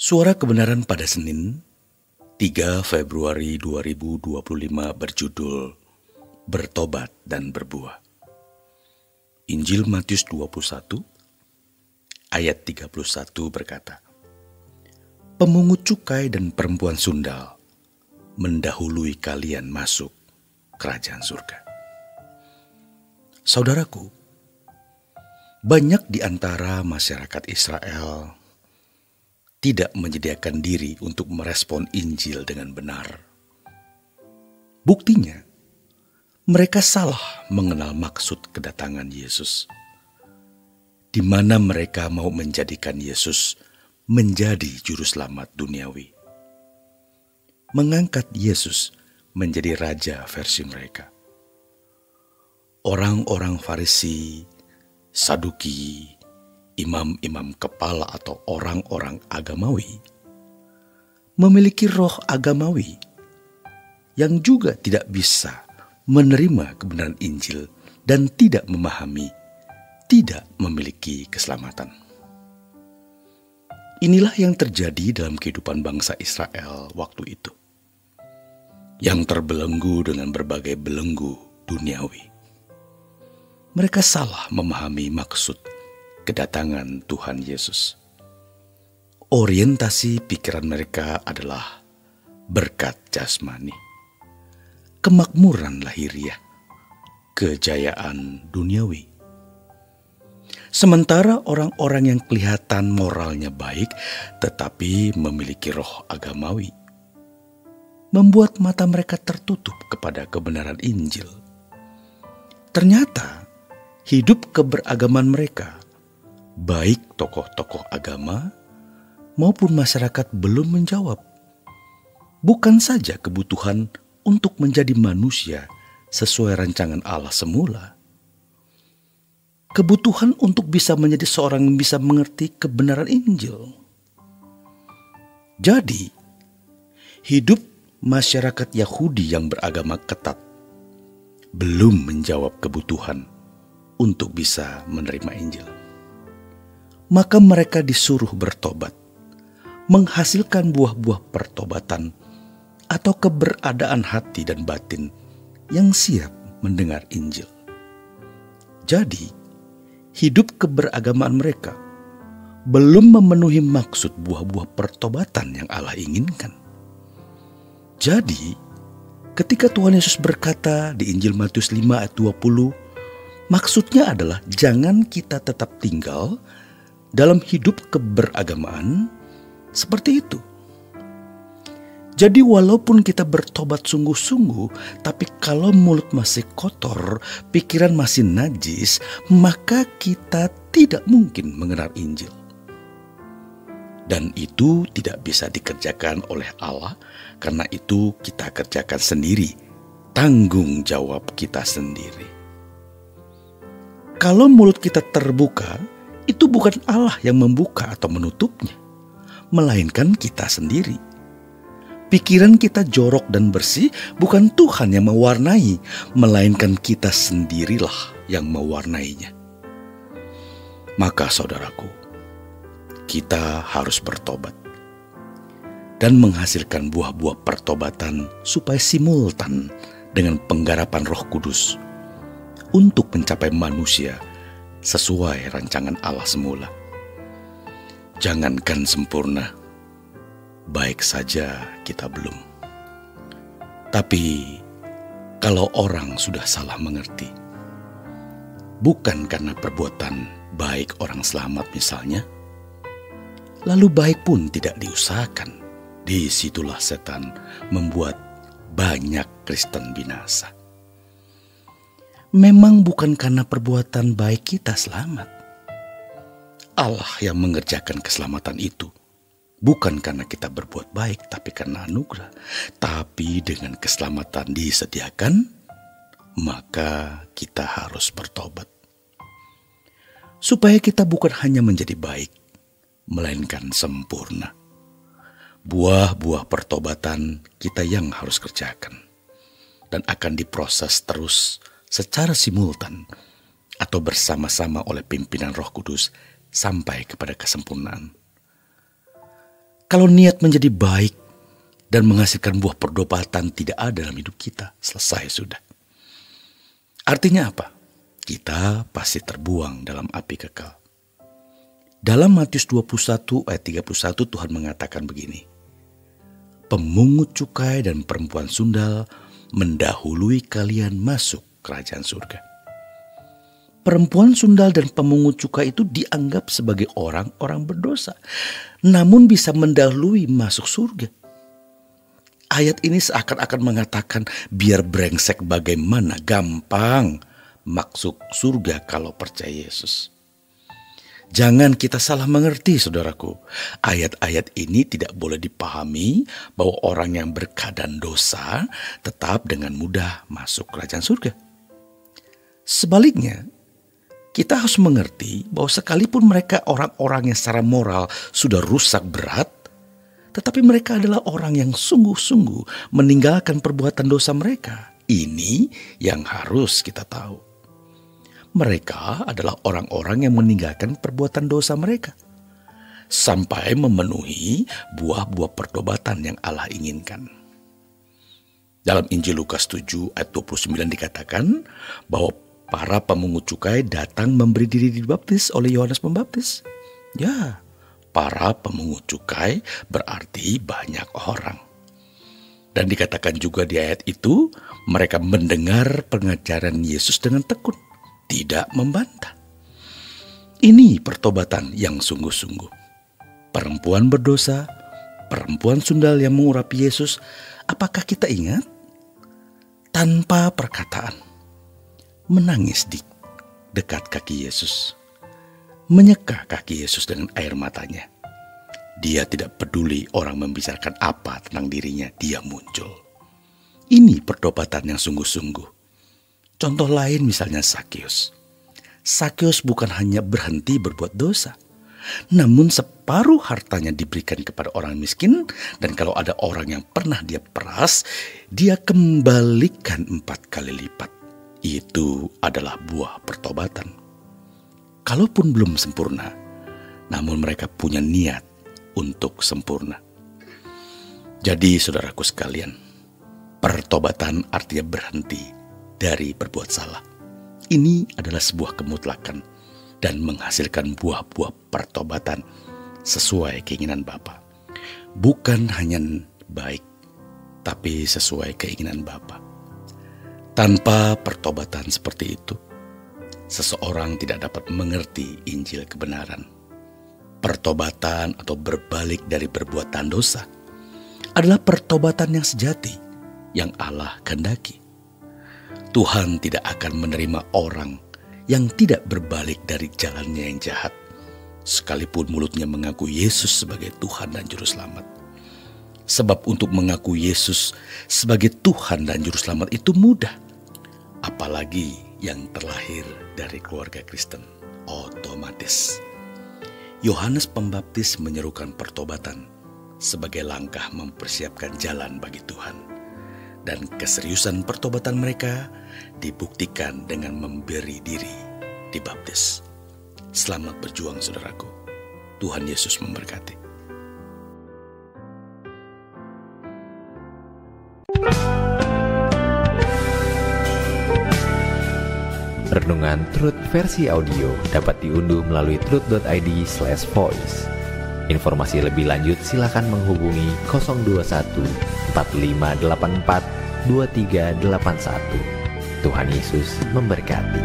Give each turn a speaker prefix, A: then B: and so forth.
A: Suara Kebenaran pada Senin, 3 Februari 2025 berjudul Bertobat dan Berbuah. Injil Matius 21 ayat 31 berkata, "Pemungut cukai dan perempuan sundal mendahului kalian masuk kerajaan surga." Saudaraku, banyak di antara masyarakat Israel tidak menyediakan diri untuk merespon Injil dengan benar. Buktinya, mereka salah mengenal maksud kedatangan Yesus, di mana mereka mau menjadikan Yesus menjadi juru selamat duniawi. Mengangkat Yesus menjadi raja versi mereka. Orang-orang Farisi, Saduki, imam-imam kepala atau orang-orang agamawi memiliki roh agamawi yang juga tidak bisa menerima kebenaran Injil dan tidak memahami, tidak memiliki keselamatan. Inilah yang terjadi dalam kehidupan bangsa Israel waktu itu, yang terbelenggu dengan berbagai belenggu duniawi. Mereka salah memahami maksud kedatangan Tuhan Yesus. Orientasi pikiran mereka adalah berkat jasmani, kemakmuran lahiriah, kejayaan duniawi. Sementara orang-orang yang kelihatan moralnya baik tetapi memiliki roh agamawi, membuat mata mereka tertutup kepada kebenaran Injil. Ternyata hidup keberagaman mereka, baik tokoh-tokoh agama maupun masyarakat, belum menjawab bukan saja kebutuhan untuk menjadi manusia sesuai rancangan Allah semula, kebutuhan untuk bisa menjadi seorang yang bisa mengerti kebenaran Injil. Jadi, hidup masyarakat Yahudi yang beragama ketat belum menjawab kebutuhan untuk bisa menerima Injil. Maka mereka disuruh bertobat, menghasilkan buah-buah pertobatan atau keberadaan hati dan batin yang siap mendengar Injil. Jadi, hidup keberagamaan mereka belum memenuhi maksud buah-buah pertobatan yang Allah inginkan. Jadi, ketika Tuhan Yesus berkata di Injil Matius 5 ayat 20, maksudnya adalah jangan kita tetap tinggal dalam hidup keberagamaan seperti itu. Jadi walaupun kita bertobat sungguh-sungguh, tapi kalau mulut masih kotor, pikiran masih najis, maka kita tidak mungkin mengenal Injil. Dan itu tidak bisa dikerjakan oleh Allah, karena itu kita kerjakan sendiri, tanggung jawab kita sendiri. Kalau mulut kita terbuka, itu bukan Allah yang membuka atau menutupnya, melainkan kita sendiri. Pikiran kita jorok dan bersih, bukan Tuhan yang mewarnai, melainkan kita sendirilah yang mewarnainya. Maka saudaraku, kita harus bertobat dan menghasilkan buah-buah pertobatan supaya simultan dengan penggarapan Roh Kudus untuk mencapai manusia sesuai rancangan Allah semula. Jangankan sempurna, baik saja kita belum. Tapi kalau orang sudah salah mengerti, bukan karena perbuatan baik orang selamat misalnya, lalu baik pun tidak diusahakan, disitulah setan membuat banyak Kristen binasa. Memang bukan karena perbuatan baik kita selamat. Allah yang mengerjakan keselamatan itu. Bukan karena kita berbuat baik, tapi karena anugerah. Tapi dengan keselamatan disediakan, maka kita harus bertobat. Supaya kita bukan hanya menjadi baik, melainkan sempurna. Buah-buah pertobatan kita yang harus kerjakan. Dan akan diproses terus secara simultan atau bersama-sama oleh pimpinan Roh Kudus sampai kepada kesempurnaan. Kalau niat menjadi baik dan menghasilkan buah pertobatan tidak ada dalam hidup kita, selesai sudah. Artinya apa? Kita pasti terbuang dalam api kekal. Dalam Matius 21 ayat 31 Tuhan mengatakan begini, pemungut cukai dan perempuan sundal mendahului kalian masuk kerajaan surga. Perempuan sundal dan pemungut cukai itu dianggap sebagai orang-orang berdosa, namun bisa mendahului masuk surga. Ayat ini seakan-akan mengatakan biar brengsek bagaimana gampang masuk surga kalau percaya Yesus. Jangan kita salah mengerti, saudaraku. Ayat-ayat ini tidak boleh dipahami bahwa orang yang berkeadaan dosa tetap dengan mudah masuk kerajaan surga. Sebaliknya, kita harus mengerti bahwa sekalipun mereka orang-orang yang secara moral sudah rusak berat, tetapi mereka adalah orang yang sungguh-sungguh meninggalkan perbuatan dosa mereka. Ini yang harus kita tahu. Mereka adalah orang-orang yang meninggalkan perbuatan dosa mereka sampai memenuhi buah-buah pertobatan yang Allah inginkan. Dalam Injil Lukas 7 ayat 29 dikatakan bahwa para pemungut cukai datang memberi diri dibaptis oleh Yohanes Pembaptis. Ya, para pemungut cukai berarti banyak orang. Dan dikatakan juga di ayat itu, mereka mendengar pengajaran Yesus dengan tekun, tidak membantah. Ini pertobatan yang sungguh-sungguh. Perempuan berdosa, perempuan sundal yang mengurapi Yesus, apakah kita ingat? Tanpa perkataan, menangis di dekat kaki Yesus, menyeka kaki Yesus dengan air matanya. Dia tidak peduli orang membicarakan apa tentang dirinya, dia muncul. Ini pertobatan yang sungguh-sungguh. Contoh lain misalnya Sakeus. Sakeus bukan hanya berhenti berbuat dosa, namun separuh hartanya diberikan kepada orang miskin, dan kalau ada orang yang pernah dia peras, dia kembalikan 4 kali lipat. Itu adalah buah pertobatan. Kalaupun belum sempurna, namun mereka punya niat untuk sempurna. Jadi saudaraku sekalian, pertobatan artinya berhenti dari berbuat salah. Ini adalah sebuah kemutlakan dan menghasilkan buah-buah pertobatan sesuai keinginan Bapa. Bukan hanya baik, tapi sesuai keinginan Bapa. Tanpa pertobatan seperti itu, seseorang tidak dapat mengerti Injil kebenaran. Pertobatan atau berbalik dari perbuatan dosa adalah pertobatan yang sejati yang Allah kehendaki. Tuhan tidak akan menerima orang yang tidak berbalik dari jalannya yang jahat, sekalipun mulutnya mengaku Yesus sebagai Tuhan dan Juru Selamat. Sebab untuk mengaku Yesus sebagai Tuhan dan Juru Selamat itu mudah, apalagi yang terlahir dari keluarga Kristen, otomatis. Yohanes Pembaptis menyerukan pertobatan sebagai langkah mempersiapkan jalan bagi Tuhan. Dan keseriusan pertobatan mereka dibuktikan dengan memberi diri dibaptis. Selamat berjuang saudaraku. Tuhan Yesus memberkati.
B: Renungan Truth versi audio dapat diunduh melalui truth.id/voice. Informasi lebih lanjut silakan menghubungi 021 4584 2381. Tuhan Yesus memberkati.